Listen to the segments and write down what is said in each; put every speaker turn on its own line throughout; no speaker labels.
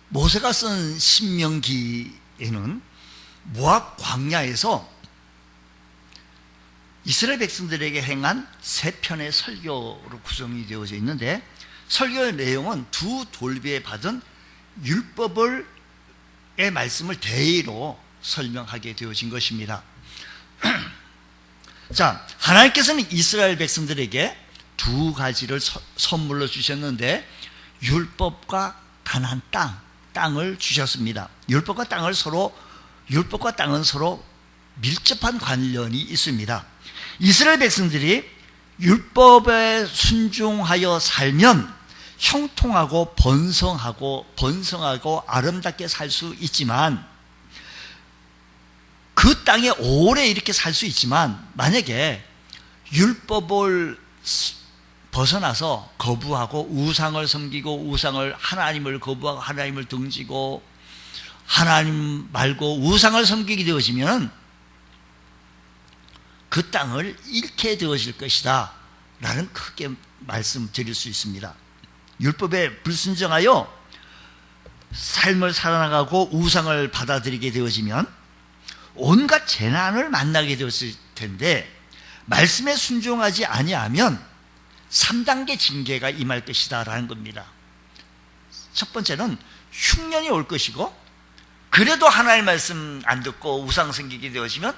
모세가 쓴 신명기에는 모압 광야에서 이스라엘 백성들에게 행한 세 편의 설교로 구성이 되어져 있는데, 설교의 내용은 두 돌비에 받은 율법의 말씀을 대의로 설명하게 되어진 것입니다. 자, 하나님께서는 이스라엘 백성들에게 두 가지를 선물로 주셨는데, 율법과 가나안 땅을 주셨습니다. 율법과 땅은 서로 밀접한 관련이 있습니다. 이스라엘 백성들이 율법에 순종하여 살면 형통하고 번성하고 아름답게 살 수 있지만, 그 땅에 오래 이렇게 살 수 있지만, 만약에 율법을 벗어나서 거부하고 우상을 섬기고 하나님을 거부하고 하나님을 등지고 하나님 말고 우상을 섬기게 되어지면 그 땅을 잃게 되어질 것이다 라는 크게 말씀드릴 수 있습니다. 율법에 불순종하여 삶을 살아나가고 우상을 받아들이게 되어지면 온갖 재난을 만나게 되었을 텐데, 말씀에 순종하지 아니하면 3단계 징계가 임할 것이다 라는 겁니다. 첫 번째는 흉년이 올 것이고, 그래도 하나님 말씀 안 듣고 우상 섬기게 되어지면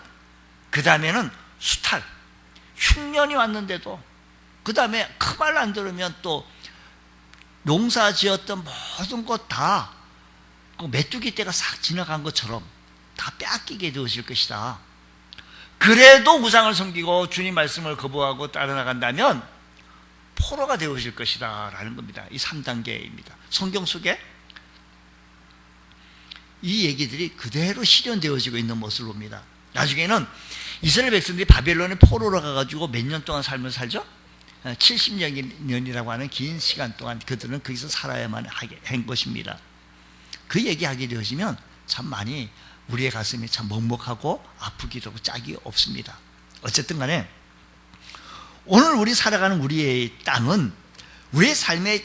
그 다음에는 수탈, 흉년이 왔는데도 그 다음에 그 말 안 들으면 또 농사 지었던 모든 것 다 메뚜기 떼가 싹 지나간 것처럼 다 빼앗기게 되어질 것이다. 그래도 우상을 섬기고 주님 말씀을 거부하고 따라 나간다면 포로가 되어질 것이다 라는 겁니다. 이 3단계입니다. 성경 속에 이 얘기들이 그대로 실현되어지고 있는 모습을 봅니다. 나중에는 이스라엘 백성들이 바벨론에 포로로 가가지고 몇 년 동안 삶을 살죠? 70년이라고 하는 긴 시간 동안 그들은 거기서 살아야만 한 것입니다. 그 얘기하게 되어지면 참 많이 우리의 가슴이 참 먹먹하고 아프기도 하고 짝이 없습니다. 어쨌든 간에 오늘 우리 살아가는 우리의 땅은 우리의 삶의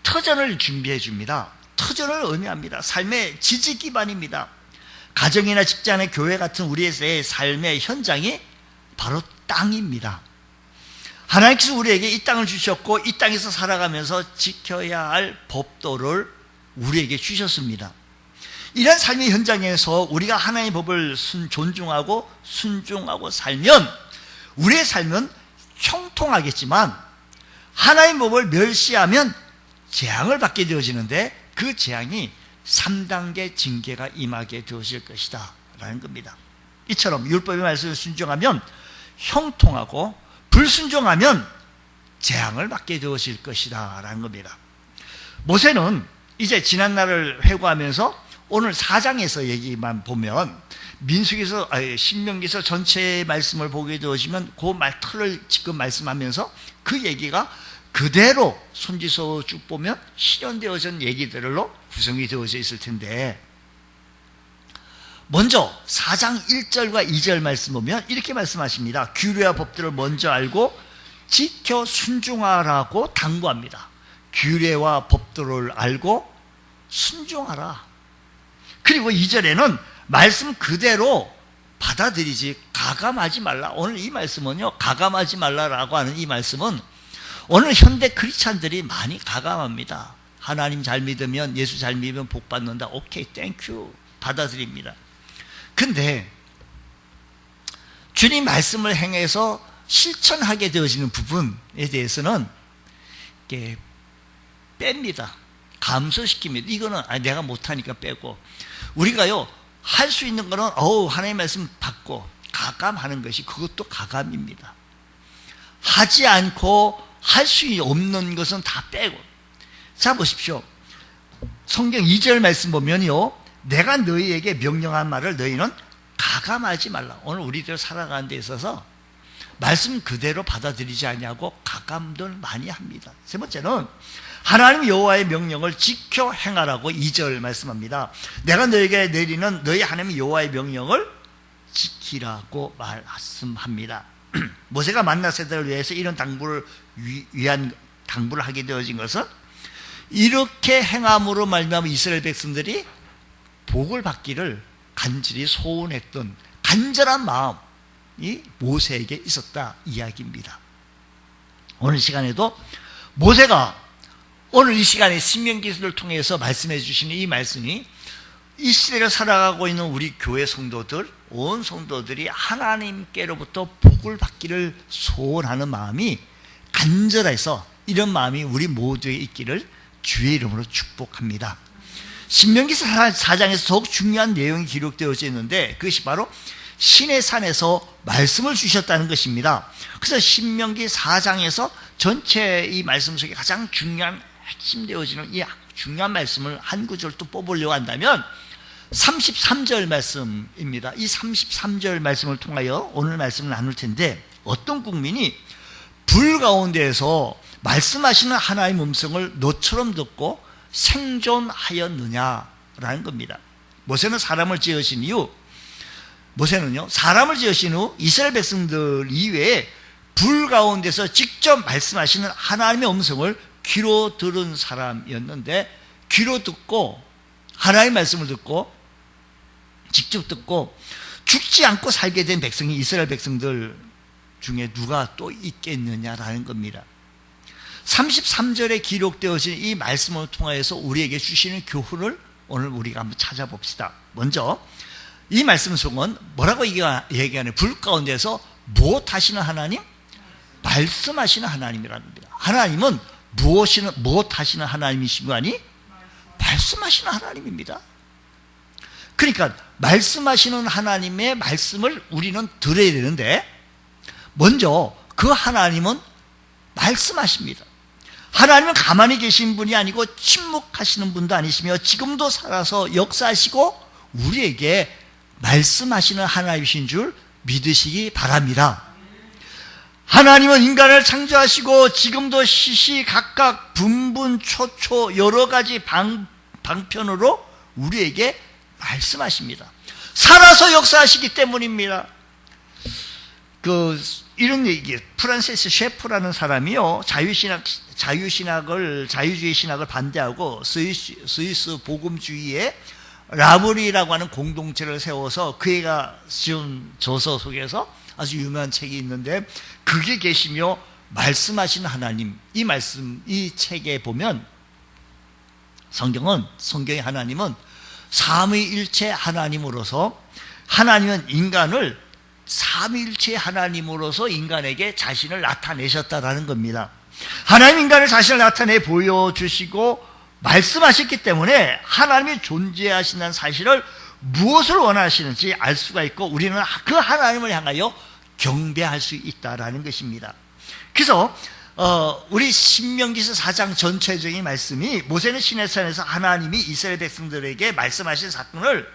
터전을 준비해 줍니다. 터전을 의미합니다. 삶의 지지 기반입니다. 가정이나 직장의 교회 같은 우리의 삶의 현장이 바로 땅입니다. 하나님께서 우리에게 이 땅을 주셨고, 이 땅에서 살아가면서 지켜야 할 법도를 우리에게 주셨습니다. 이런 삶의 현장에서 우리가 하나님의 법을 존중하고 순종하고 살면 우리의 삶은 형통하겠지만, 하나님의 법을 멸시하면 재앙을 받게 되어지는데, 그 재앙이 3단계 징계가 임하게 되어질 것이다 라는 겁니다. 이처럼 율법의 말씀을 순종하면 형통하고, 불순종하면 재앙을 받게 되어질 것이다 라는 겁니다. 모세는 이제 지난 날을 회고하면서 오늘 4장에서 얘기만 보면, 신명기서 전체의 말씀을 보게 되어지면 그 틀을 지금 말씀하면서 그 얘기가 그대로 손지서 쭉 보면 실현되어진 얘기들로 구성이 되어져 있을 텐데, 먼저 4장 1절과 2절 말씀 보면 이렇게 말씀하십니다. 규례와 법들을 먼저 알고 지켜 순종하라고 당부합니다. 규례와 법들을 알고 순종하라. 그리고 2절에는 말씀 그대로 받아들이지 가감하지 말라. 오늘 이 말씀은요, 가감하지 말라라고 하는 이 말씀은 오늘 현대 크리스찬들이 많이 가감합니다. 하나님 잘 믿으면, 예수 잘 믿으면 복 받는다. 오케이, 땡큐, 받아들입니다. 근데 주님 말씀을 행해서 실천하게 되어지는 부분에 대해서는 이렇게 뺍니다. 감소시킵니다. 이거는 내가 못하니까 빼고, 우리가요 할 수 있는 거는 하나님의 말씀 받고 가감하는 것이, 그것도 가감입니다. 하지 않고 할 수 없는 것은 다 빼고. 자, 보십시오. 성경 2절 말씀 보면요, 내가 너희에게 명령한 말을 너희는 가감하지 말라. 오늘 우리들 살아가는 데 있어서 말씀 그대로 받아들이지 않냐고 가감들 많이 합니다. 세 번째는 하나님 여호와의 명령을 지켜 행하라고 2절 말씀합니다. 내가 너에게 내리는 너희 하나님 여호와의 명령을 지키라고 말씀합니다. 모세가 만나 세대를 위해서 이런 당부를 하게 되어진 것은 이렇게 행함으로 말미암아 이스라엘 백성들이 복을 받기를 간절히 소원했던 간절한 마음이 모세에게 있었다 이야기입니다. 오늘 시간에도 모세가 오늘 이 시간에 신명기를 통해서 말씀해 주시는 이 말씀이 이 시대를 살아가고 있는 우리 교회 성도들, 온 성도들이 하나님께로부터 복을 받기를 소원하는 마음이 간절해서 이런 마음이 우리 모두에 있기를 주의 이름으로 축복합니다. 신명기 4장에서 더욱 중요한 내용이 기록되어져 있는데 그것이 바로 신의 산에서 말씀을 주셨다는 것입니다. 그래서 신명기 4장에서 전체 이 말씀 속에 가장 중요한 핵심되어지는 이 중요한 말씀을 한 구절 또 뽑으려고 한다면 33절 말씀입니다. 이 33절 말씀을 통하여 오늘 말씀을 나눌 텐데 어떤 국민이 불 가운데에서 말씀하시는 하나님의 음성을 너처럼 듣고 생존하였느냐라는 겁니다. 모세는 사람을 지으신 이후 이스라엘 백성들 이외에 불 가운데서 직접 말씀하시는 하나님의 음성을 귀로 들은 사람이었는데 귀로 듣고 하나님의 말씀을 듣고 직접 듣고 죽지 않고 살게 된 백성이 이스라엘 백성들 중에 누가 또 있겠느냐라는 겁니다. 33절에 기록되어진 이 말씀을 통하여서 우리에게 주시는 교훈을 오늘 우리가 한번 찾아봅시다. 먼저 이 말씀 속은 뭐라고 얘기하는 불 가운데서 무엇하시는 하나님? 말씀하시는 하나님이라는 겁니다. 하나님은 무엇하시는 하나님이신 거 아니? 말씀하시는 하나님입니다. 그러니까 말씀하시는 하나님의 말씀을 우리는 들어야 되는데 먼저 그 하나님은 말씀하십니다. 하나님은 가만히 계신 분이 아니고 침묵하시는 분도 아니시며 지금도 살아서 역사하시고 우리에게 말씀하시는 하나님이신 줄 믿으시기 바랍니다. 하나님은 인간을 창조하시고 지금도 시시각각 분분초초 여러 가지 방편으로 우리에게 말씀하십니다. 살아서 역사하시기 때문입니다. 이런 얘기, 프란시스 셰프라는 사람이요, 자유주의 신학을 반대하고 스위스 복음주의의 라브리라고 하는 공동체를 세워서 그애가 지은 저서 속에서 아주 유명한 책이 있는데 그게 계시며 말씀하시는 하나님, 이 책에 보면 성경의 하나님은 삼위일체 하나님으로서 하나님은 인간을 삼위일체 하나님으로서 인간에게 자신을 나타내셨다라는 겁니다. 하나님 인간을 자신을 나타내 보여주시고 말씀하셨기 때문에 하나님이 존재하신다는 사실을 무엇을 원하시는지 알 수가 있고 우리는 그 하나님을 향하여 경배할 수 있다라는 것입니다. 그래서 우리 신명기서 4장 전체적인 말씀이 모세는 시내산에서 하나님이 이스라엘 백성들에게 말씀하신 사건을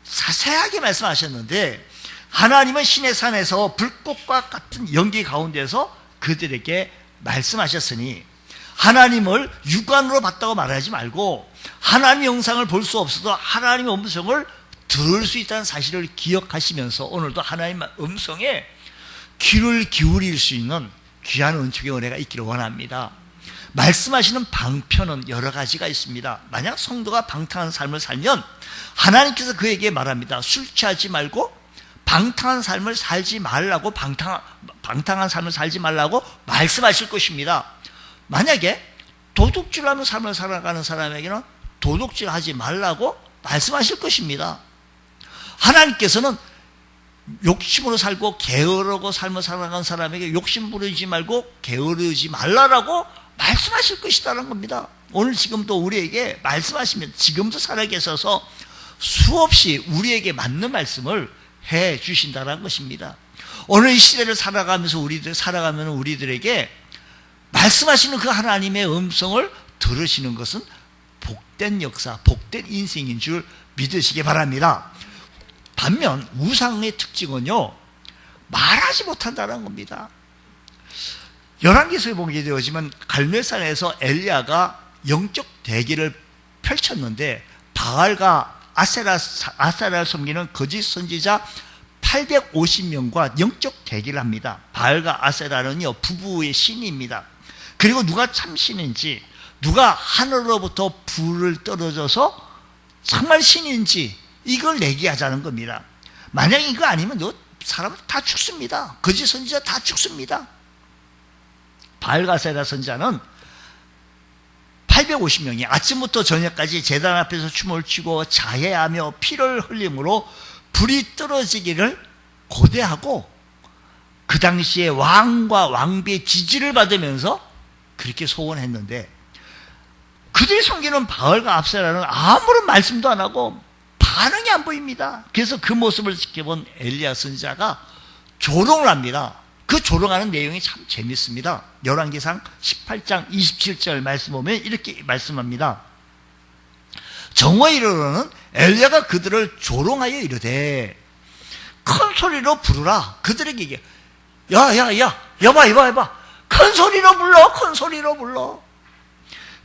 자세하게 말씀하셨는데 하나님은 시내산에서 불꽃과 같은 연기 가운데서 그들에게 말씀하셨으니 하나님을 육안으로 봤다고 말하지 말고 하나님의 영상을 볼 수 없어도 하나님의 음성을 들을 수 있다는 사실을 기억하시면서 오늘도 하나님의 음성에 귀를 기울일 수 있는 귀한 은총의 은혜가 있기를 원합니다. 말씀하시는 방편은 여러 가지가 있습니다. 만약 성도가 방탕한 삶을 살면 하나님께서 그에게 말합니다. 술 취하지 말고 방탕한 삶을 살지 말라고 방탕한 삶을 살지 말라고 말씀하실 것입니다. 만약에 도둑질하는 삶을 살아가는 사람에게는 도둑질하지 말라고 말씀하실 것입니다. 하나님께서는 욕심으로 살고 게으르고 삶을 살아가는 사람에게 욕심 부리지 말고 게으르지 말라라고 말씀하실 것이라는 겁니다. 오늘 지금도 우리에게 말씀하시면 지금도 살아계셔서 수없이 우리에게 맞는 말씀을 해 주신다는 것입니다. 오늘 이 시대를 살아가면서 우리들에게 말씀하시는 그 하나님의 음성을 들으시는 것은 복된 역사, 복된 인생인 줄 믿으시기 바랍니다. 반면 우상의 특징은요, 말하지 못한다는 겁니다. 열왕기서에 보게 되어지만 갈멜산에서 엘리야가 영적 대계를 펼쳤는데 바알과 아세라를 섬기는 거짓 선지자 850명과 영적 대기를 합니다. 바알과 아세라는요 부부의 신입니다. 그리고 누가 참 신인지 누가 하늘로부터 불을 떨어져서 정말 신인지 이걸 내기하자는 겁니다. 만약 이거 아니면 사람은 다 죽습니다. 거짓 선지자 다 죽습니다. 바알가세라 선지자는 850명이 아침부터 저녁까지 제단 앞에서 춤을 추고 자해하며 피를 흘림으로 불이 떨어지기를 고대하고 그 당시에 왕과 왕비의 지지를 받으면서 그렇게 소원했는데, 그들이 섬기는 바알과 압세라는 아무런 말씀도 안 하고 반응이 안 보입니다. 그래서 그 모습을 지켜본 엘리야 선지자가 조롱을 합니다. 그 조롱하는 내용이 참 재밌습니다. 열왕기상 18장 27절 말씀 보면 이렇게 말씀합니다. 정오이르로는 엘리야가 그들을 조롱하여 이르되 큰 소리로 부르라. 그들에게 얘기해. 여봐. 큰 소리로 불러. 큰 소리로 불러.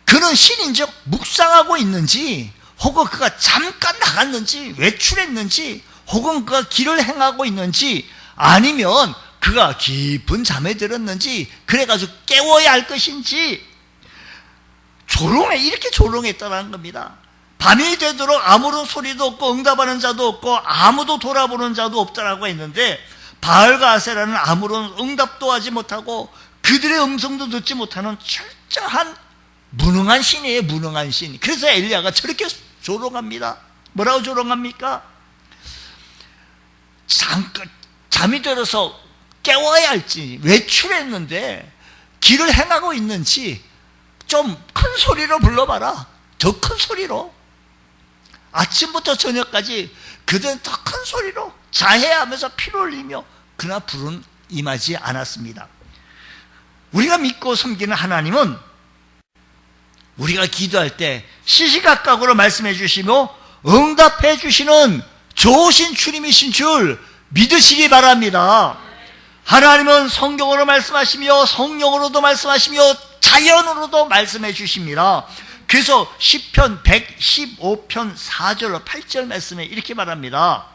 그는 신인즉 묵상하고 있는지, 혹은 그가 잠깐 나갔는지, 외출했는지, 혹은 그가 길을 행하고 있는지, 아니면 그가 깊은 잠에 들었는지, 그래가지고 깨워야 할 것인지, 이렇게 조롱했다는 겁니다. 밤이 되도록 아무런 소리도 없고 응답하는 자도 없고 아무도 돌아보는 자도 없다라고 했는데, 바알과 아세라는 아무런 응답도 하지 못하고 그들의 음성도 듣지 못하는 철저한 무능한 신이에요. 무능한 신. 그래서 엘리야가 저렇게 조롱합니다. 뭐라고 조롱합니까? 잠깐 잠이 들어서 깨워야 할지, 외출했는데 길을 행하고 있는지 좀 큰 소리로 불러봐라. 더 큰 소리로. 아침부터 저녁까지 그들은 더 큰 소리로 자해하면서 피를 흘리며, 그러나 불은 임하지 않았습니다. 우리가 믿고 섬기는 하나님은 우리가 기도할 때 시시각각으로 말씀해 주시며 응답해 주시는 좋으신 주님이신 줄 믿으시기 바랍니다. 하나님은 성경으로 말씀하시며 성령으로도 말씀하시며 자연으로도 말씀해 주십니다. 그래서 시편 115편 4절 8절 말씀에 이렇게 말합니다.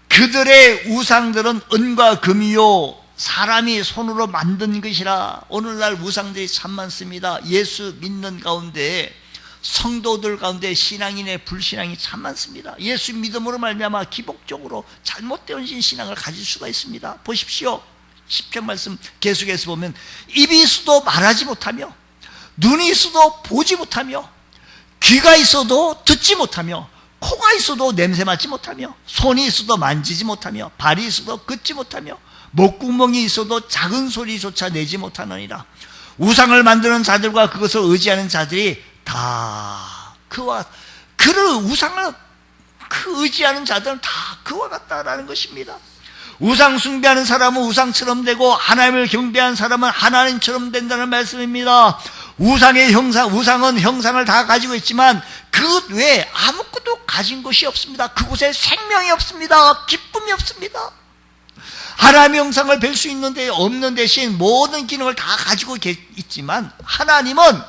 그들의 우상들은 은과 금이요 사람이 손으로 만든 것이라. 오늘날 우상들이 참 많습니다. 예수 믿는 가운데, 성도들 가운데 신앙인의 불신앙이 참 많습니다. 예수 믿음으로 말미암아 기복적으로 잘못된 신앙을 가질 수가 있습니다. 보십시오. 시편 말씀 계속해서 보면 입이 있어도 말하지 못하며, 눈이 있어도 보지 못하며, 귀가 있어도 듣지 못하며, 코가 있어도 냄새 맡지 못하며, 손이 있어도 만지지 못하며, 발이 있어도 걷지 못하며, 목구멍이 있어도 작은 소리조차 내지 못하느니라. 우상을 만드는 자들과 그것을 의지하는 자들이 다 그를 우상을 의지하는 자들은 다 그와 같다라는 것입니다. 우상 숭배하는 사람은 우상처럼 되고 하나님을 경배하는 사람은 하나님처럼 된다는 말씀입니다. 우상은 형상을 다 가지고 있지만 그 외에 아무것도 가진 것이 없습니다. 그곳에 생명이 없습니다. 기쁨이 없습니다. 하나님의 형상을 뵐 수 있는데 없는 대신 모든 기능을 다 가지고 있지만, 하나님은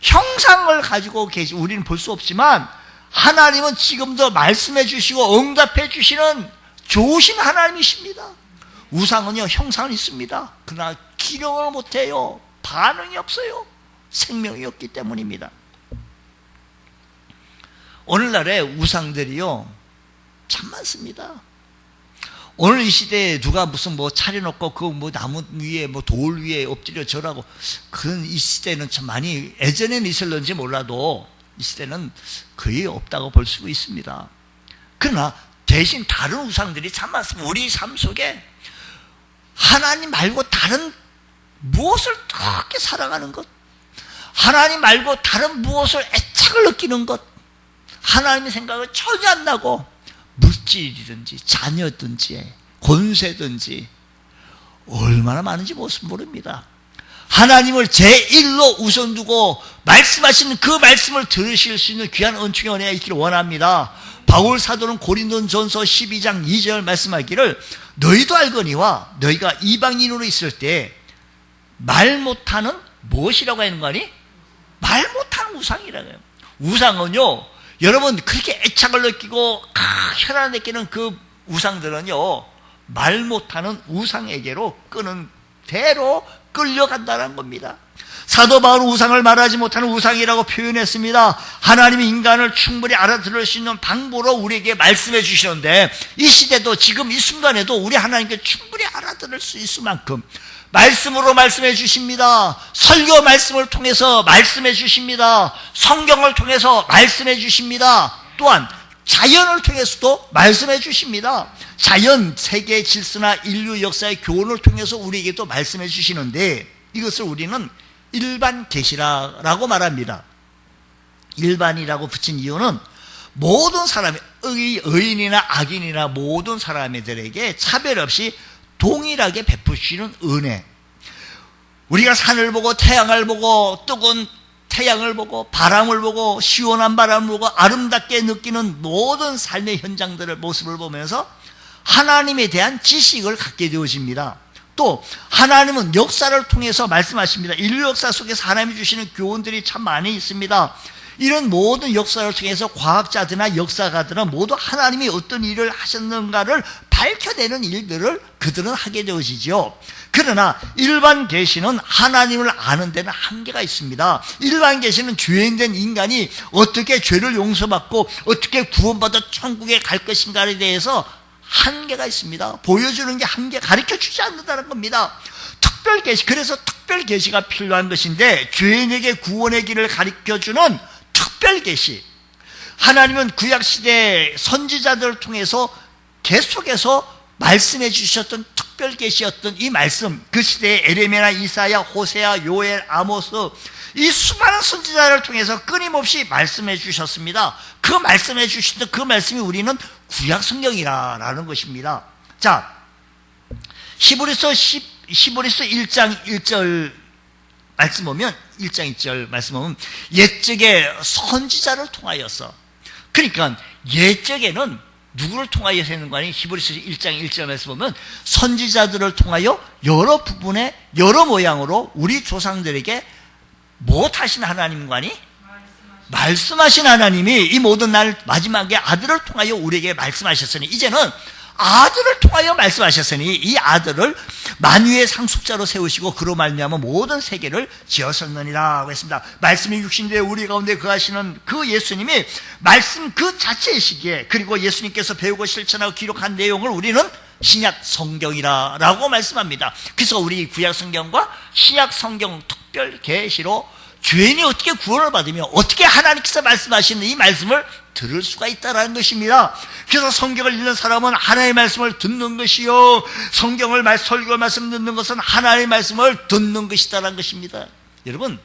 형상을 가지고 우리는 볼 수 없지만 하나님은 지금도 말씀해 주시고 응답해 주시는 좋으신 하나님이십니다. 우상은요, 형상은 있습니다. 그러나 기능을 못해요. 반응이 없어요. 생명이 없기 때문입니다. 오늘날의 우상들이요 참 많습니다. 오늘 이 시대에 누가 무슨 차려놓고 그 나무 위에 돌 위에 엎드려 절하고, 그런 이 시대는 참 많이, 예전에는 있을런지 몰라도 이 시대는 거의 없다고 볼 수 있습니다. 그러나 대신 다른 우상들이 참 많습니다. 우리 삶 속에 하나님 말고 다른 무엇을 그렇게 살아가는 것, 하나님 말고 다른 무엇을 애착을 느끼는 것, 하나님의 생각을 전혀 안 나고 물질이든지 자녀든지 권세든지 얼마나 많은지 모릅니다. 하나님을 제1로 우선 두고 말씀하시는 그 말씀을 들으실 수 있는 귀한 은총의 은혜가 있기를 원합니다. 바울 사도는 고린도전서 12장 2절 말씀하기를, 너희도 알거니와 너희가 이방인으로 있을 때 말 못하는 무엇이라고 하는 거니? 말 못하는 우상이라고 해요. 우상은요, 여러분 그렇게 애착을 느끼고 혈안을 느끼는 그 우상들은요, 말 못하는 우상에게로 끄는 대로 끌려간다는 겁니다. 사도 바울은 우상을 말하지 못하는 우상이라고 표현했습니다. 하나님이 인간을 충분히 알아들을 수 있는 방법으로 우리에게 말씀해 주시는데, 이 시대도 지금 이 순간에도 우리 하나님께 충분히 알아들을 수 있을 만큼 말씀으로 말씀해 주십니다. 설교 말씀을 통해서 말씀해 주십니다. 성경을 통해서 말씀해 주십니다. 또한 자연을 통해서도 말씀해 주십니다. 자연, 세계 질서나 인류 역사의 교훈을 통해서 우리에게도 말씀해 주시는데, 이것을 우리는 일반 계시라고 말합니다. 일반이라고 붙인 이유는 모든 사람이, 의인이나 악인이나 모든 사람들에게 차별 없이 동일하게 베푸시는 은혜. 우리가 산을 보고 태양을 보고 뜨거운 태양을 보고 바람을 보고 시원한 바람을 보고 아름답게 느끼는 모든 삶의 현장들의 모습을 보면서 하나님에 대한 지식을 갖게 되어집니다. 또 하나님은 역사를 통해서 말씀하십니다. 인류 역사 속에서 하나님이 주시는 교훈들이 참 많이 있습니다. 이런 모든 역사를 통해서 과학자들이나 역사가들은 모두 하나님이 어떤 일을 하셨는가를 밝혀내는 일들을 그들은 하게 되어지죠. 그러나 일반 계시는 하나님을 아는 데는 한계가 있습니다. 일반 계시는 죄인된 인간이 어떻게 죄를 용서받고 어떻게 구원받아 천국에 갈 것인가에 대해서 한계가 있습니다. 보여주는 게 한계, 가르쳐주지 않는다는 겁니다. 특별 계시, 그래서 특별 계시가 필요한 것인데, 죄인에게 구원의 길을 가르쳐주는 특별 계시. 하나님은 구약시대 선지자들을 통해서 계속해서 말씀해 주셨던 특별 계시였던 이 말씀, 그 시대에 에레미야, 이사야, 호세아, 요엘, 아모스, 이 수많은 선지자를 통해서 끊임없이 말씀해 주셨습니다. 그 말씀해 주셨던 그 말씀이 우리는 구약 성경이라는 것입니다. 자, 히브리서 1장 1절 말씀 보면, 1장 1절 말씀 보면 옛적에 선지자를 통하여서, 그러니까 옛적에는 누구를 통하여서 했는 거 아니에요? 히브리서 1장 1절 말씀 보면 선지자들을 통하여 여러 부분의 여러 모양으로 우리 조상들에게 못하신 하나님과니 말씀하신 하나님이 이 모든 날 마지막에 아들을 통하여 우리에게 말씀하셨으니, 이제는 아들을 통하여 말씀하셨으니 이 아들을 만유의 상속자로 세우시고 그로 말미암아 모든 세계를 지으셨느니라 했습니다. 말씀이 육신되어 우리 가운데 거하시는 그 예수님이 말씀 그 자체이시기에, 그리고 예수님께서 배우고 실천하고 기록한 내용을 우리는 신약 성경이라고 말씀합니다. 그래서 우리 구약 성경과 신약 성경 특별 계시로 죄인이 어떻게 구원을 받으며 어떻게 하나님께서 말씀하시는 이 말씀을 들을 수가 있다는 것입니다. 그래서 성경을 읽는 사람은 하나님의 말씀을 듣는 것이요, 성경을 설교 말씀 듣는 것은 하나님의 말씀을 듣는 것이다라는 것입니다. 여러분,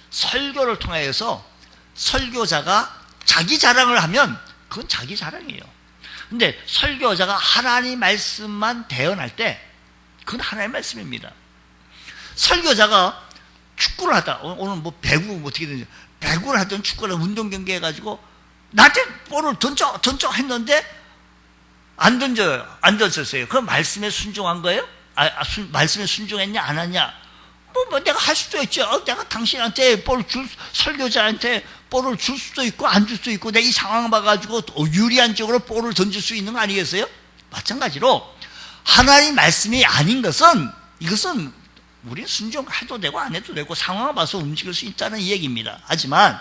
설교를 통해서 설교자가 자기 자랑을 하면 그건 자기 자랑이에요. 근데 설교자가 하나님 말씀만 대언할 때 그건 하나님의 말씀입니다. 설교자가 축구를 하다, 오늘 뭐 배구 어떻게 되는지, 배구를 하든 축구를 운동 경기 해가지고 나한테 볼을 던져 했는데 안 던졌어요. 그럼 말씀에 순종한 거예요? 말씀에 순종했냐 안 했냐? 뭐 내가 할 수도 있죠. 내가 당신한테 설교자한테 볼을 줄 수도 있고 안 줄 수도 있고, 내가 이 상황 봐가지고 유리한 쪽으로 볼을 던질 수 있는 거 아니겠어요? 마찬가지로 하나님 말씀이 아닌 것은, 이것은 우리 순종해도 되고 안 해도 되고 상황을 봐서 움직일 수 있다는 얘기입니다. 하지만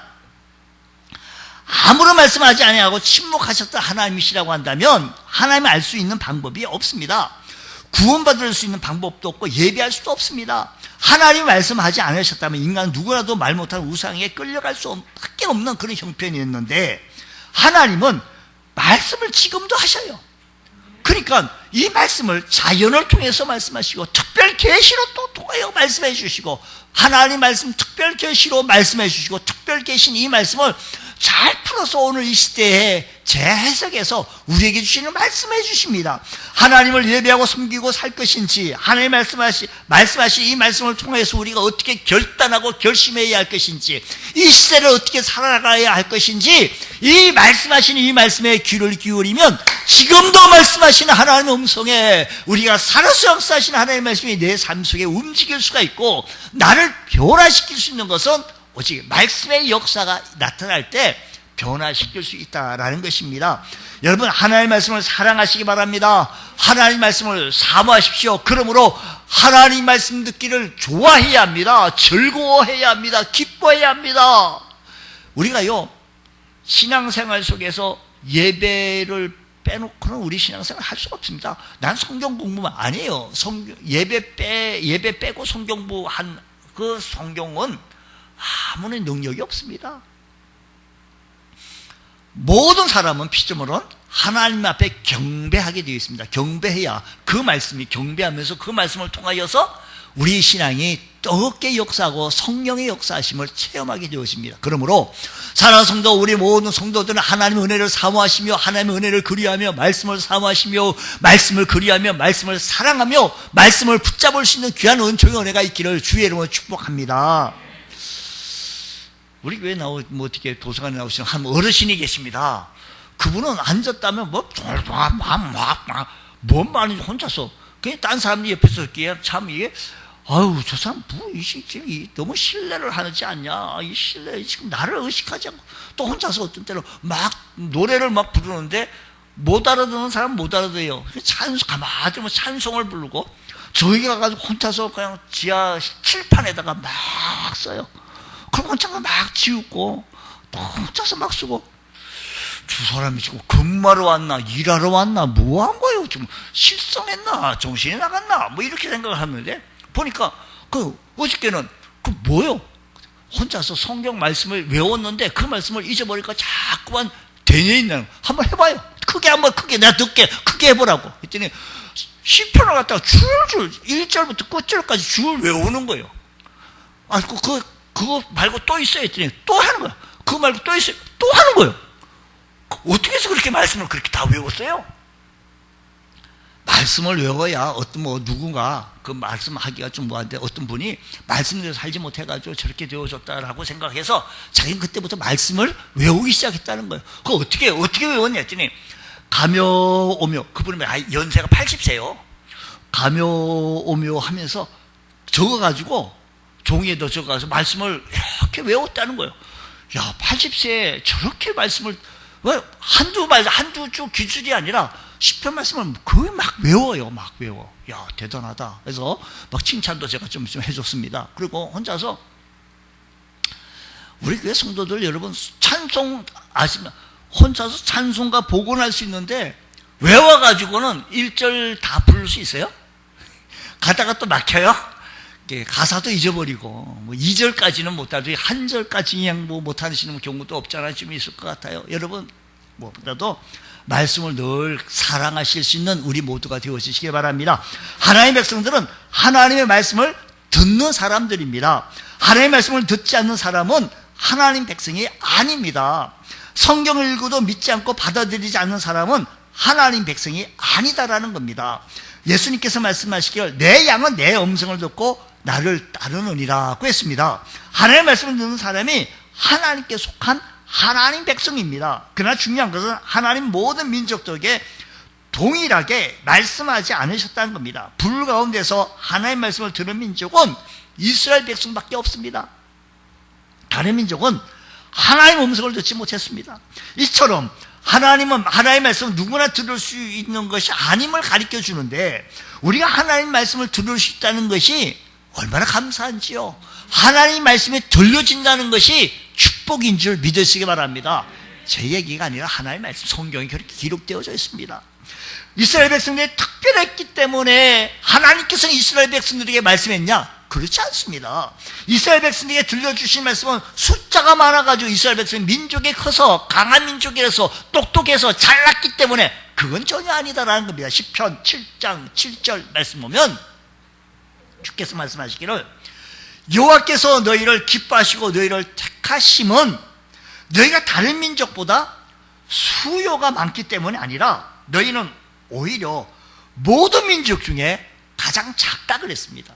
아무런 말씀하지 아니하고 침묵하셨던 하나님이시라고 한다면 하나님을 알 수 있는 방법이 없습니다. 구원받을 수 있는 방법도 없고 예배할 수도 없습니다. 하나님 말씀하지 않으셨다면 인간 누구라도 말 못하는 우상에 끌려갈 수밖에 없는 그런 형편이었는데, 하나님은 말씀을 지금도 하셔요. 그러니까 이 말씀을 자연을 통해서 말씀하시고 특별 계시로 또 통하여 말씀해 주시고, 하나님 말씀 특별 계시로 말씀해 주시고, 특별 계신 이 말씀을 잘 풀어서 오늘 이 시대에 재해석해서 우리에게 주시는 말씀해 주십니다. 하나님을 예배하고 섬기고 살 것인지, 하나님 말씀하신 이 말씀을 통해서 우리가 어떻게 결단하고 결심해야 할 것인지, 이 시대를 어떻게 살아가야 할 것인지, 이 말씀하신 이 말씀에 귀를 기울이면 지금도 말씀하시는 하나님의 음성에 우리가 살아서 역사하시는 하나님의 말씀이 내 삶 속에 움직일 수가 있고, 나를 변화시킬 수 있는 것은 오직 말씀의 역사가 나타날 때 변화시킬 수 있다라는 것입니다. 여러분, 하나님의 말씀을 사랑하시기 바랍니다. 하나님의 말씀을 사모하십시오. 그러므로 하나님 말씀 듣기를 좋아해야 합니다. 즐거워해야 합니다. 기뻐해야 합니다. 우리가요, 신앙생활 속에서 예배를 빼놓고는 우리 신앙생활 할 수가 없습니다. 난 성경 공부만 안 해요. 예배 빼고 성경 공부한 그 성경은 아무런 능력이 없습니다. 모든 사람은 피조물은 하나님 앞에 경배하게 되어 있습니다. 경배해야 그 말씀이 경배하면서 그 말씀을 통하여서 우리 신앙이 뜨겁게 역사하고 성령의 역사하심을 체험하게 되었습니다. 그러므로 사랑하는 성도, 우리 모든 성도들은 하나님의 은혜를 사모하시며 하나님의 은혜를 그리하며 말씀을 사모하시며 말씀을 그리하며 말씀을 사랑하며 말씀을 붙잡을 수 있는 귀한 은총의 은혜가 있기를 주의 이름으로 축복합니다. 우리 교회 어떻게 도서관에 나오시는 한 어르신이 계십니다. 그분은 앉았다면 뭔 말인지 혼자서 그냥 딴 사람들이 옆에서 듣기에 참 이게 아유 저 사람 너무 신뢰를 하지 않냐, 이 신뢰 지금 나를 의식하지 않고 또 혼자서 어떤 때는 막 노래를 막 부르는데 못 알아듣는 사람 못 알아들어요. 가만히 찬송을 부르고 저기 가가지고 혼자서 그냥 지하 칠판에다가 막 써요. 그럼 혼자서 막 지우고 또 혼자서 막 쓰고, 두 사람이 지금 근무하러 왔나 일하러 왔나 뭐 한 거예요? 지금 실성했나 정신이 나갔나 뭐 이렇게 생각을 하는데 보니까 어저께는 뭐요? 혼자서 성경 말씀을 외웠는데 그 말씀을 잊어버리니까 자꾸만 되뇌있는 한번 해봐요. 크게 내가 듣게 크게 해보라고 했더니 시편을 갖다가 줄줄 1절부터 끝절까지 줄 외우는 거예요. 아, 그거 말고 또 있어요 했더니 또 하는 거야. 그거 말고 또 있어요. 또 하는 거예요. 어떻게 해서 그렇게 말씀을 그렇게 다 외웠어요? 말씀을 외워야 누군가 그 말씀하기가 좀 뭐한데 어떤 분이 말씀대로 살지 못해가지고 저렇게 되어졌다라고 생각해서 자기는 그때부터 말씀을 외우기 시작했다는 거예요. 그거 어떻게 외웠냐 했더니 가며 오며, 그분이 연세가 80세요. 가며 오며 하면서 적어가지고 종이에다 적어가서 말씀을 이렇게 외웠다는 거예요. 야, 80세에 저렇게 말씀을 왜 한두 주 기술이 아니라 시편 말씀을 거의 막 외워요. 막 외워. 야, 대단하다. 그래서 막 칭찬도 제가 좀 해줬습니다. 그리고 혼자서 우리 교회 성도들 여러분 찬송 아시면 혼자서 찬송가 복원할 수 있는데 외워가지고는 1절 다 부를 수 있어요? 가다가 또 막혀요? 가사도 잊어버리고 2절까지는 못하죠. 한 절까지 그냥 못하시는 경우도 없잖아요. 좀 있을 것 같아요. 여러분 무엇보다도 말씀을 늘 사랑하실 수 있는 우리 모두가 되어주시기 바랍니다. 하나님의 백성들은 하나님의 말씀을 듣는 사람들입니다. 하나님의 말씀을 듣지 않는 사람은 하나님 백성이 아닙니다. 성경을 읽어도 믿지 않고 받아들이지 않는 사람은 하나님 백성이 아니다라는 겁니다. 예수님께서 말씀하시기를 내 양은 내 음성을 듣고 나를 따르느니라고 했습니다. 하나님의 말씀을 듣는 사람이 하나님께 속한 하나님 백성입니다. 그러나 중요한 것은 하나님 모든 민족들에게 동일하게 말씀하지 않으셨다는 겁니다. 불 가운데서 하나님의 말씀을 들은 민족은 이스라엘 백성밖에 없습니다. 다른 민족은 하나님의 음성을 듣지 못했습니다. 이처럼 하나님은 하나님의 말씀을 누구나 들을 수 있는 것이 아님을 가르쳐 주는데 우리가 하나님 말씀을 들을 수 있다는 것이 얼마나 감사한지요. 하나님 말씀이 들려진다는 것이 축복인 줄 믿으시기 바랍니다. 제 얘기가 아니라 하나님 말씀 성경이 그렇게 기록되어져 있습니다. 이스라엘 백성들이 특별했기 때문에 하나님께서는 이스라엘 백성들에게 말씀했냐? 그렇지 않습니다. 이스라엘 백성에게 들려주신 말씀은 숫자가 많아가지고 이스라엘 백성이 민족이 커서 강한 민족이라서 똑똑해서 잘났기 때문에 그건 전혀 아니다라는 겁니다. 시편 7장 7절 말씀 보면 주께서 말씀하시기를 여호와께서 너희를 기뻐하시고 너희를 택하심은 너희가 다른 민족보다 수요가 많기 때문이 아니라 너희는 오히려 모든 민족 중에 가장 작다 그랬습니다.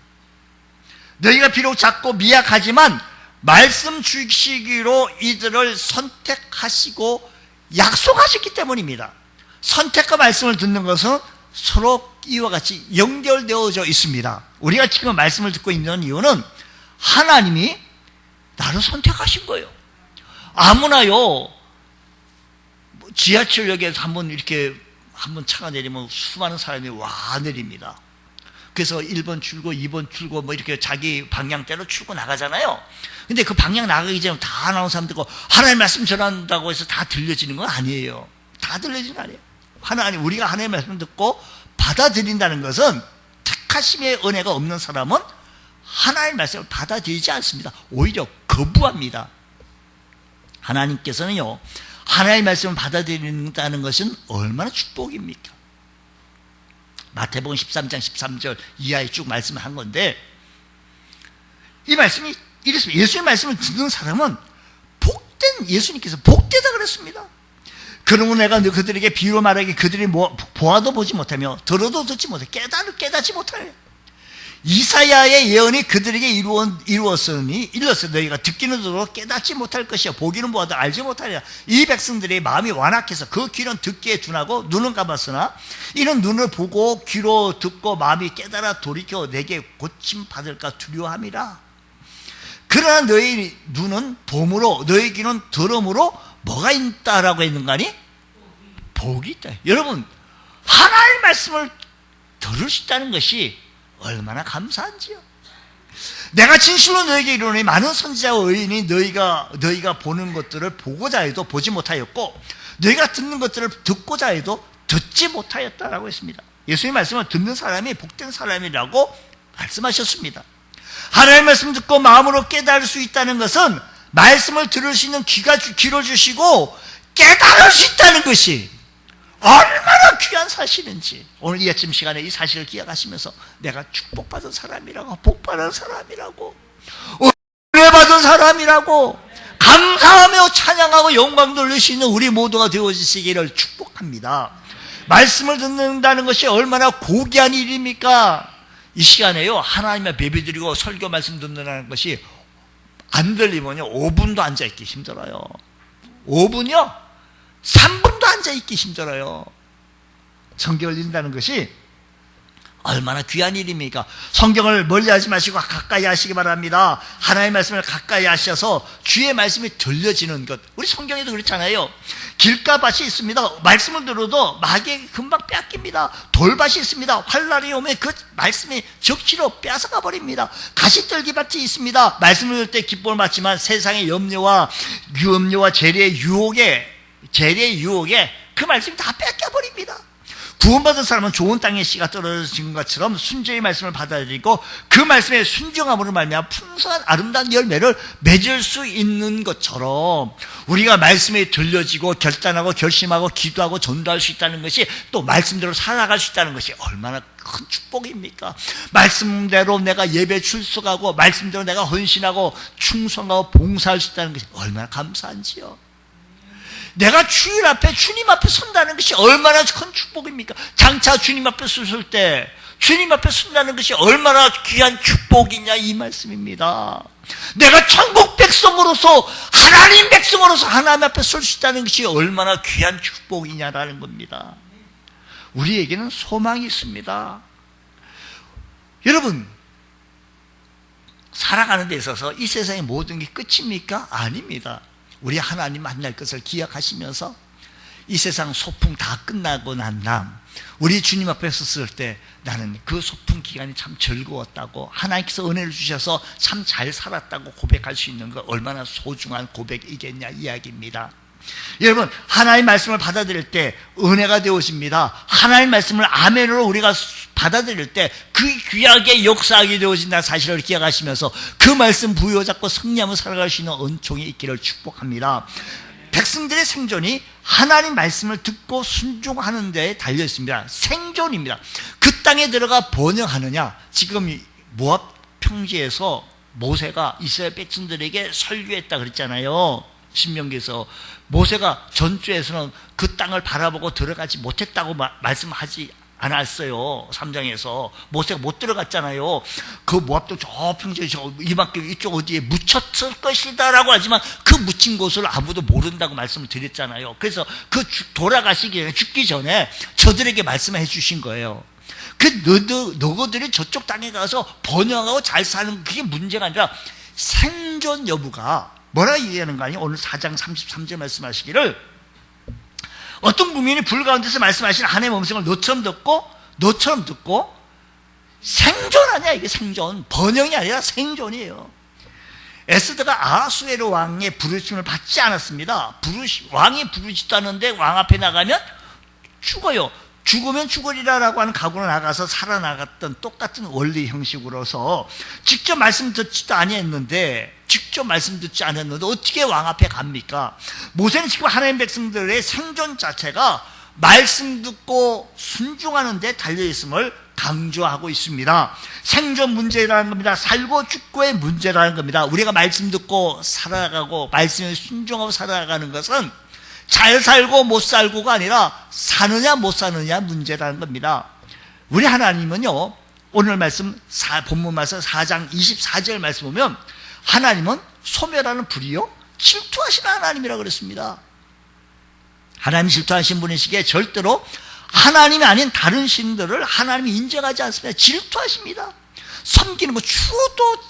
너희가 비록 작고 미약하지만 말씀 주시기로 이들을 선택하시고 약속하셨기 때문입니다. 선택과 말씀을 듣는 것은 서로 이와 같이 연결되어져 있습니다. 우리가 지금 말씀을 듣고 있는 이유는 하나님이 나를 선택하신 거예요. 아무나요 지하철역에서 한번 차가 내리면 수많은 사람이 와 내립니다. 그래서 1번 출구, 2번 출구 뭐 이렇게 자기 방향대로 출구 나가잖아요. 근데 그 방향 나가기 전에 다 나온 사람들 고 하나님 말씀 전한다고 해서 다 들려지는 건 아니에요. 다 들려지는 거 아니에요. 하나님, 우리가 하나님의 말씀 듣고 받아들인다는 것은 택하심의 은혜가 없는 사람은 하나님의 말씀을 받아들이지 않습니다. 오히려 거부합니다. 하나님께서는요, 하나님의 말씀을 받아들인다는 것은 얼마나 축복입니까? 마태복음 13장 13절 이하에 쭉 말씀을 한 건데, 이 말씀이 이랬습니다. 예수의 말씀을 듣는 사람은 복된, 예수님께서 복되다 그랬습니다. 그러므로 내가 그들에게 비유로 말하기, 그들이 보아도 보지 못하며 들어도 듣지 못해 깨닫지 못하네. 이사야의 예언이 그들에게 이루었으니 너희가 듣기는 들어 깨닫지 못할 것이요 보기는 보아도 알지 못하리라. 이 백성들의 마음이 완악해서 그 귀는 듣기에 둔하고 눈은 감았으나 이는 눈을 보고 귀로 듣고 마음이 깨달아 돌이켜 내게 고침 받을까 두려워함이라. 그러나 너희 눈은 봄으로 너희 귀는 들음으로 뭐가 있다라고 했는가니? 복이 있다. 여러분, 하나님의 말씀을 들을 수 있다는 것이 얼마나 감사한지요. 내가 진실로 너에게 이르노니 많은 선지자와 의인이 너희가 보는 것들을 보고자 해도 보지 못하였고 너희가 듣는 것들을 듣고자 해도 듣지 못하였다라고 했습니다. 예수님의 말씀을 듣는 사람이 복된 사람이라고 말씀하셨습니다. 하나님의 말씀 듣고 마음으로 깨달을 수 있다는 것은 말씀을 들을 수 있는 귀를 주시고 깨달을 수 있다는 것이 얼마나 귀한 사실인지 오늘 이 아침 시간에 이 사실을 기억하시면서 내가 축복받은 사람이라고, 복받은 사람이라고, 은혜받은 사람이라고 감사하며 찬양하고 영광 돌릴 수 있는 우리 모두가 되어지시기를 축복합니다. 말씀을 듣는다는 것이 얼마나 고귀한 일입니까? 이 시간에요, 하나님의 예배드리고 설교 말씀 듣는다는 것이 안 들리면요 5분도 앉아있기 힘들어요. 5분이요 3분도 앉아있기 힘들어요. 성경을 읽는다는 것이 얼마나 귀한 일입니까? 성경을 멀리하지 마시고 가까이 하시기 바랍니다. 하나님의 말씀을 가까이 하셔서 주의 말씀이 들려지는 것. 우리 성경에도 그렇잖아요. 길가밭이 있습니다. 말씀을 들어도 마귀에게 금방 뺏깁니다. 돌밭이 있습니다. 환난이 오면 그 말씀이 적시로 뺏어가 버립니다. 가시떨기밭이 있습니다. 말씀을 들을 때 기쁨을 받지만 세상의 염려와 재리의 유혹에 그 말씀이 다 뺏겨버립니다. 구원받은 사람은 좋은 땅에 씨가 떨어진 것처럼 순전히 말씀을 받아들이고 그 말씀에 순종함으로 말미암아 풍성한 아름다운 열매를 맺을 수 있는 것처럼 우리가 말씀에 들려지고 결단하고 결심하고 기도하고 전도할 수 있다는 것이 또 말씀대로 살아갈 수 있다는 것이 얼마나 큰 축복입니까? 말씀대로 내가 예배 출석하고 말씀대로 내가 헌신하고 충성하고 봉사할 수 있다는 것이 얼마나 감사한지요. 내가 주님 앞에 선다는 것이 얼마나 큰 축복입니까? 장차 주님 앞에 섰을 때 주님 앞에 선다는 것이 얼마나 귀한 축복이냐 이 말씀입니다. 내가 천국 백성으로서 하나님 백성으로서 하나님 앞에 설 수 있다는 것이 얼마나 귀한 축복이냐라는 겁니다. 우리에게는 소망이 있습니다. 여러분, 살아가는 데 있어서 이 세상의 모든 게 끝입니까? 아닙니다. 우리 하나님 만날 것을 기억하시면서 이 세상 소풍 다 끝나고 난 다음 우리 주님 앞에 섰을 때 나는 그 소풍 기간이 참 즐거웠다고 하나님께서 은혜를 주셔서 참 잘 살았다고 고백할 수 있는 것 얼마나 소중한 고백이겠냐 이야기입니다. 여러분, 하나님의 말씀을 받아들일 때 은혜가 되어집니다. 하나님의 말씀을 아멘으로 우리가 받아들일 때 그 귀하게 역사하게 되어진다는 사실을 기억하시면서 그 말씀 부여잡고 승리하며 살아갈 수 있는 은총이 있기를 축복합니다. 백성들의 생존이 하나님 말씀을 듣고 순종하는 데에 달려 있습니다. 생존입니다. 그 땅에 들어가 번영하느냐. 지금 모압 평지에서 모세가 이스라엘 백성들에게 설교했다 그랬잖아요. 신명기에서 모세가 전주에서는 그 땅을 바라보고 들어가지 못했다고 말씀하지 않았어요. 3장에서 모세가 못 들어갔잖아요. 그 모압도 저 평지에 이만큼 이쪽 어디에 묻혔을 것이다 라고 하지만 그 묻힌 곳을 아무도 모른다고 말씀을 드렸잖아요. 그래서 그 돌아가시기 전에 죽기 전에 저들에게 말씀해 주신 거예요. 그 너희들이 저쪽 땅에 가서 번영하고 잘 사는 그게 문제가 아니라 생존 여부가 뭐라 얘기하는 거 아니에요? 오늘 4장 33절 말씀하시기를 어떤 국민이 불 가운데서 말씀하신 하나님의 음성을 너처럼 듣고 생존 아니야, 이게 생존. 번영이 아니라 생존이에요. 에스더가 아하수에로 왕의 부르심을 받지 않았습니다. 왕이 부르지도 않는데 왕 앞에 나가면 죽어요. 죽으면 죽으리라라고 하는 각오로 나가서 살아나갔던 똑같은 원리 형식으로서 직접 말씀 듣지도 아니했는데 어떻게 왕 앞에 갑니까? 모세는 지금 하나님 백성들의 생존 자체가 말씀 듣고 순종하는 데 달려있음을 강조하고 있습니다. 생존 문제라는 겁니다. 살고 죽고의 문제라는 겁니다. 우리가 말씀 듣고 살아가고 말씀에 순종하고 살아가는 것은 잘 살고 못 살고가 아니라 사느냐 못 사느냐 문제라는 겁니다. 우리 하나님은요, 오늘 말씀 본문 말씀 4장 24절 말씀 보면 하나님은 소멸하는 불이요 질투하시는 하나님이라고 그랬습니다. 하나님 질투하신 분이시기에 절대로 하나님이 아닌 다른 신들을 하나님이 인정하지 않습니다. 질투하십니다. 섬기는 거 추워도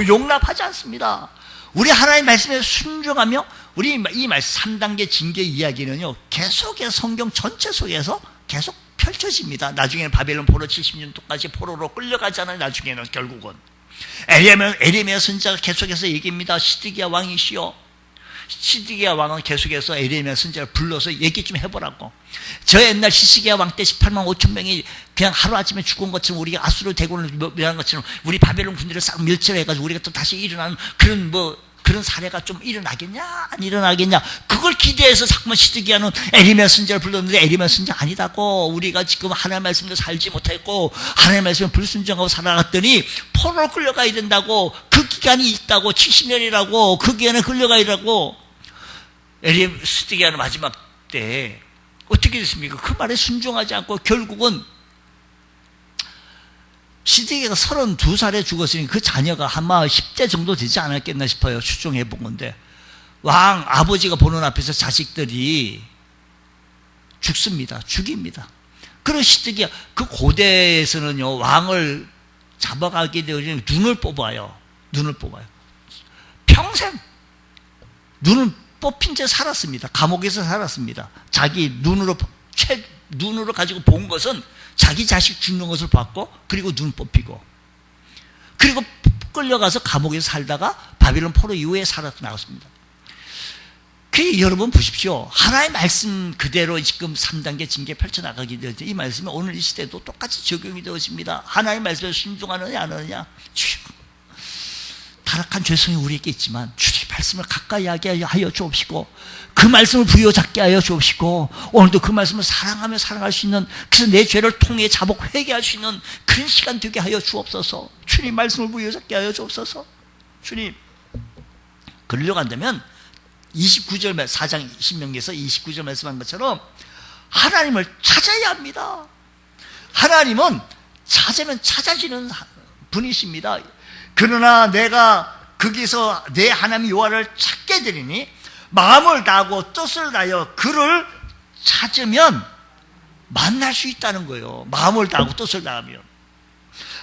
용납하지 않습니다. 우리 하나님 말씀에 순종하며 우리 이 말씀 3단계 징계 이야기는요, 계속해서 성경 전체 속에서 계속 펼쳐집니다. 나중에는 바벨론 포로 70년도까지 포로로 끌려가잖아요. 나중에는 결국은 에레미야 선지자가 계속해서 얘기합니다. 시드기야 왕이시여. 시드기야 왕은 계속해서 에레미야 선지자를 불러서 얘기 좀 해보라고. 저 옛날 시드기야 왕 때 18만 5천 명이 그냥 하루아침에 죽은 것처럼, 우리가 아수르 대군을 멸한 것처럼 우리 바벨론 군대를 싹 멸치해가지고 우리가 또 다시 일어나는 그런 사례가 좀 일어나겠냐 안 일어나겠냐, 그걸 기대해서 자꾸만 시드기야는 에레미야 선지자를 불렀는데 에레미야 선지자 아니다고. 우리가 지금 하나님 말씀도 살지 못했고 하나님 말씀을 불순종하고 살아갔더니 포로로 끌려가야 된다고. 그 기간이 있다고. 70년이라고. 그 기간에 끌려가야 되라고. 시드기야는 마지막 때 어떻게 됐습니까? 그 말에 순종하지 않고 결국은 시드기야가 32살에 죽었으니 그 자녀가 아마 10대 정도 되지 않았겠나 싶어요. 추정해 본 건데, 왕 아버지가 보는 앞에서 자식들이 죽입니다. 그런 시드기야, 그 고대에서는요, 왕을 잡아가게 되면 눈을 뽑아요. 평생 눈을 뽑힌 채 살았습니다. 감옥에서 살았습니다. 자기 눈으로 가지고 본 것은 자기 자식 죽는 것을 봤고, 그리고 눈 뽑히고, 그리고 끌려가서 감옥에서 살다가 바빌론 포로 이후에 살아 나왔습니다. 그 여러분 보십시오. 하나의 말씀 그대로 지금 3단계 징계 펼쳐나가게 되었죠. 이 말씀이 오늘 이 시대에도 똑같이 적용이 되어집니다. 하나의 말씀에 순종하느냐 안 하느냐. 타락한 죄성이 우리에게 있지만 주의 말씀을 가까이 하게 하여 주옵시고, 그 말씀을 부여잡게 하여 주옵시고, 오늘도 그 말씀을 사랑하며 살아갈 수 있는, 그래서 내 죄를 통해 자복 회개할 수 있는 그런 시간 되게 하여 주옵소서. 주님 말씀을 부여잡게 하여 주옵소서. 주님, 그러려고 한다면 29절 4장 신명기에서 29절 말씀한 것처럼 하나님을 찾아야 합니다. 하나님은 찾으면 찾아지는 분이십니다. 그러나 내가 거기서 내 하나님 여호와를 찾게 되리니 마음을 다하고 뜻을 다하여 그를 찾으면 만날 수 있다는 거예요. 마음을 다하고 뜻을 다하면.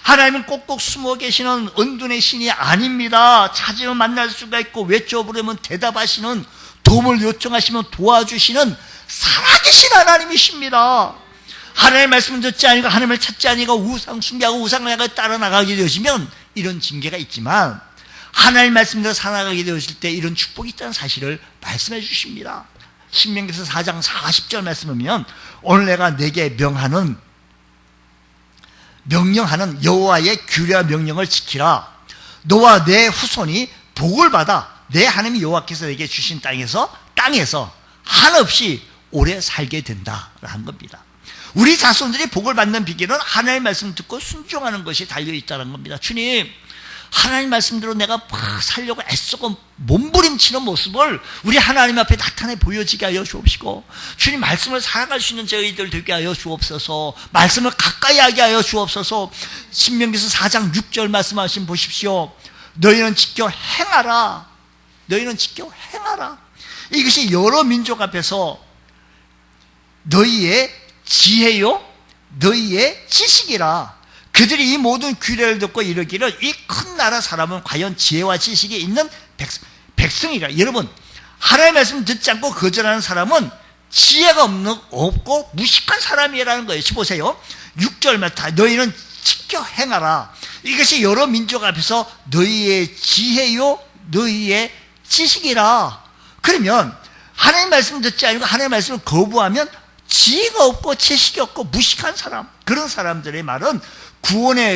하나님은 꼭꼭 숨어 계시는 은둔의 신이 아닙니다. 찾으면 만날 수가 있고 외쳐 부르면 대답하시는, 도움을 요청하시면 도와주시는 살아계신 하나님이십니다. 하나님의 말씀을 듣지 아니고 하나님을 찾지 아니고 우상 숭배하고 우상을 따라 나가게 되시면 이런 징계가 있지만, 하나님 말씀대로 살아가게 되었을 때 이런 축복이 있다는 사실을 말씀해 주십니다. 신명기서 4장 40절 말씀하면 오늘 내가 내게 명령하는 여호와의 규례와 명령을 지키라. 너와 내 후손이 복을 받아 내 하나님 여호와께서 내게 주신 땅에서 한없이 오래 살게 된다라는 겁니다. 우리 자손들이 복을 받는 비결은 하나님의 말씀 듣고 순종하는 것이 달려있다는 겁니다. 주님, 하나님 말씀대로 내가 막 살려고 애쓰고 몸부림치는 모습을 우리 하나님 앞에 나타내 보여지게 하여 주옵시고, 주님 말씀을 살아갈 수 있는 저희들 되게 하여 주옵소서. 말씀을 가까이 하게 하여 주옵소서. 신명기서 4장 6절 말씀하신 보십시오. 너희는 지켜 행하라. 이것이 여러 민족 앞에서 너희의 지혜요 너희의 지식이라. 그들이 이 모든 규례를 듣고 이르기를 이 큰 나라 사람은 과연 지혜와 지식이 있는 백성이라. 여러분, 하나님의 말씀 듣지 않고 거절하는 사람은 지혜가 없고 무식한 사람이라는 거예요. 보세요. 6절 말 너희는 지켜 행하라. 이것이 여러 민족 앞에서 너희의 지혜요 너희의 지식이라. 그러면 하나님 말씀을 듣지 않고 하나님 말씀을 거부하면 지혜가 없고 지식이 없고 무식한 사람, 그런 사람들의 말은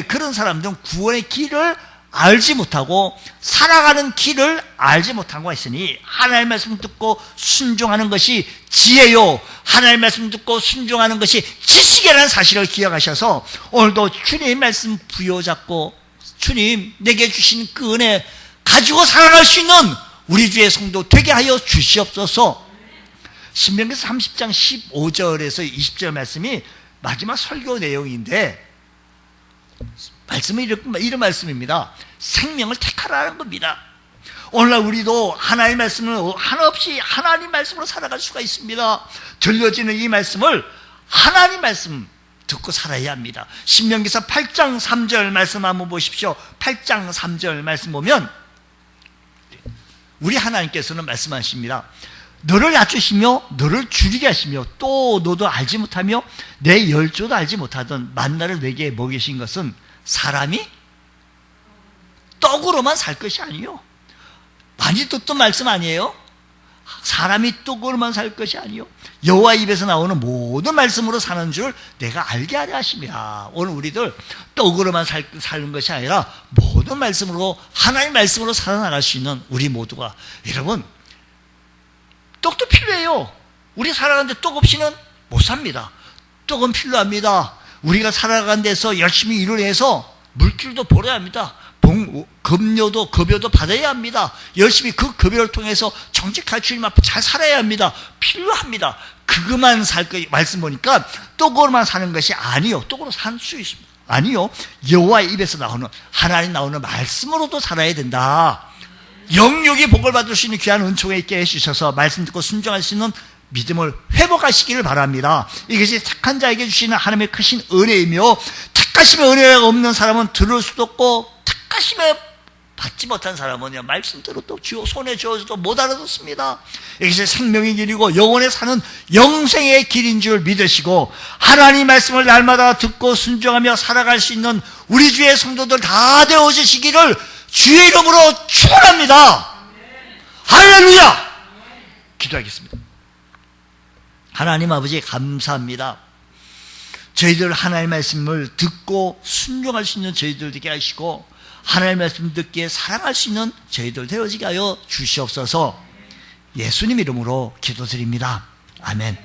그런 사람들은 구원의 길을 알지 못하고 살아가는 길을 알지 못한 거 있으니 하나님 말씀 듣고 순종하는 것이 지혜요 하나님 말씀 듣고 순종하는 것이 지식이라는 사실을 기억하셔서 오늘도 주님의 말씀 부여잡고 주님 내게 주신 그 은혜 가지고 살아갈 수 있는 우리 주의 성도 되게 하여 주시옵소서. 신명기서 30장 15절에서 20절 말씀이 마지막 설교 내용인데 말씀은 이런 말씀입니다. 생명을 택하라는 겁니다. 오늘날 우리도 하나님 말씀을 한없이 하나님 말씀으로 살아갈 수가 있습니다. 들려지는 이 말씀을 하나님 말씀 듣고 살아야 합니다. 신명기서 8장 3절 말씀 한번 보십시오. 8장 3절 말씀 보면 우리 하나님께서는 말씀하십니다. 너를 낮추시며 너를 줄이게 하시며 또 너도 알지 못하며 내 열조도 알지 못하던 만나를 내게 먹이신 것은 사람이 떡으로만 살 것이 아니요. 많이 듣던 말씀 아니에요? 사람이 떡으로만 살 것이 아니요. 여호와 입에서 나오는 모든 말씀으로 사는 줄 내가 알게 하려 하십니다. 오늘 우리들 떡으로만 사는 것이 아니라 모든 말씀으로 하나님 말씀으로 살아나갈 수 있는 우리 모두가 여러분 떡도 필요해요. 우리 살아가는데 떡 없이는 못 삽니다. 떡은 필요합니다. 우리가 살아가는 데서 열심히 일을 해서 물질도 벌어야 합니다. 급여도 받아야 합니다. 열심히 그 급여를 통해서 정직한 주님 앞에 잘 살아야 합니다. 필요합니다. 그것만 살 거 말씀 보니까 떡으로만 사는 것이 아니요. 떡으로 살 수 있습니다. 아니요. 여호와의 입에서 나오는 하나님 나오는 말씀으로도 살아야 된다. 영육이 복을 받을 수 있는 귀한 은총에 있게 해주셔서 말씀 듣고 순종할 수 있는 믿음을 회복하시기를 바랍니다. 이것이 착한 자에게 주시는 하나님의 크신 은혜이며 택하심의 은혜가 없는 사람은 들을 수도 없고 택하심에 받지 못한 사람은요 말씀 들어도 손에 쥐어서도 못 알아듣습니다. 이것이 생명의 길이고 영원에 사는 영생의 길인 줄 믿으시고 하나님 말씀을 날마다 듣고 순종하며 살아갈 수 있는 우리 주의 성도들 다 되어주시기를 주의 이름으로 축원합니다. 할렐루야. 기도하겠습니다. 하나님 아버지 감사합니다. 저희들 하나님 말씀을 듣고 순종할 수 있는 저희들 되게 하시고 하나님 말씀 듣기에 사랑할 수 있는 저희들 되어지게 하여 주시옵소서. 예수님 이름으로 기도드립니다. 아멘.